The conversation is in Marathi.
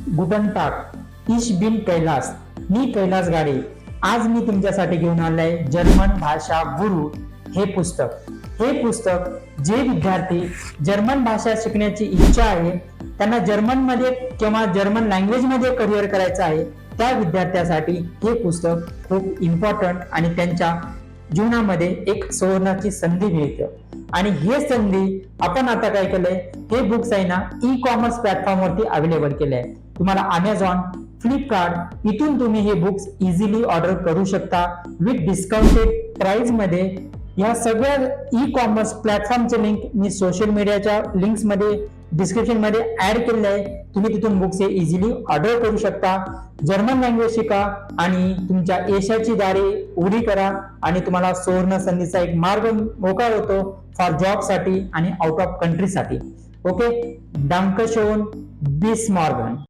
गुटन टाक इश बिन कैलास, मी कैलास गाडे. आज मी तुमच्यासाठी घेऊन आलोय जर्मन भाषा गुरु हे पुस्तक. हे पुस्तक जे विद्यार्थी जर्मन भाषा शिकण्याची इच्छा आहे, त्यांना जर्मन मध्ये किंवा जर्मन लँग्वेज मध्ये करिअर करायचं आहे, त्या विद्यार्थ्यासाठी हे पुस्तक खूप इम्पॉर्टंट आणि त्यांच्या जीवनामध्ये एक सुवर्णाची संधी मिळते. आणि हे संधी आपण आता काय केलंय, हे बुक्स आहे ना ई कॉमर्स प्लॅटफॉर्म वरती अवेलेबल केले आहे. तुम्हाला अमेझॉन, फ्लिपकार्ट इथून तुम्ही हे बुक्स इझिली ऑर्डर करू शकता विथ डिस्काउंटेड प्राइस मध्ये. या सगळ्या ई कॉमर्स प्लॅटफॉर्मचे लिंक मी सोशल मीडियाच्या लिंक्स मध्ये डिस्क्रिप्शन मध्ये ऍड केलेलं आहे. तुम्ही तिथून बुक्स हे इझिली ऑर्डर करू शकता. जर्मन लँग्वेज शिका आणि तुमच्या यशाची दारे उघडी करा आणि तुम्हाला सुवर्ण संधीचा एक मार्ग मोकळा होतो फॉर जॉब साठी आणि आउट ऑफ कंट्री साठी. ओके, डांकशोन, बिस मॉर्गन.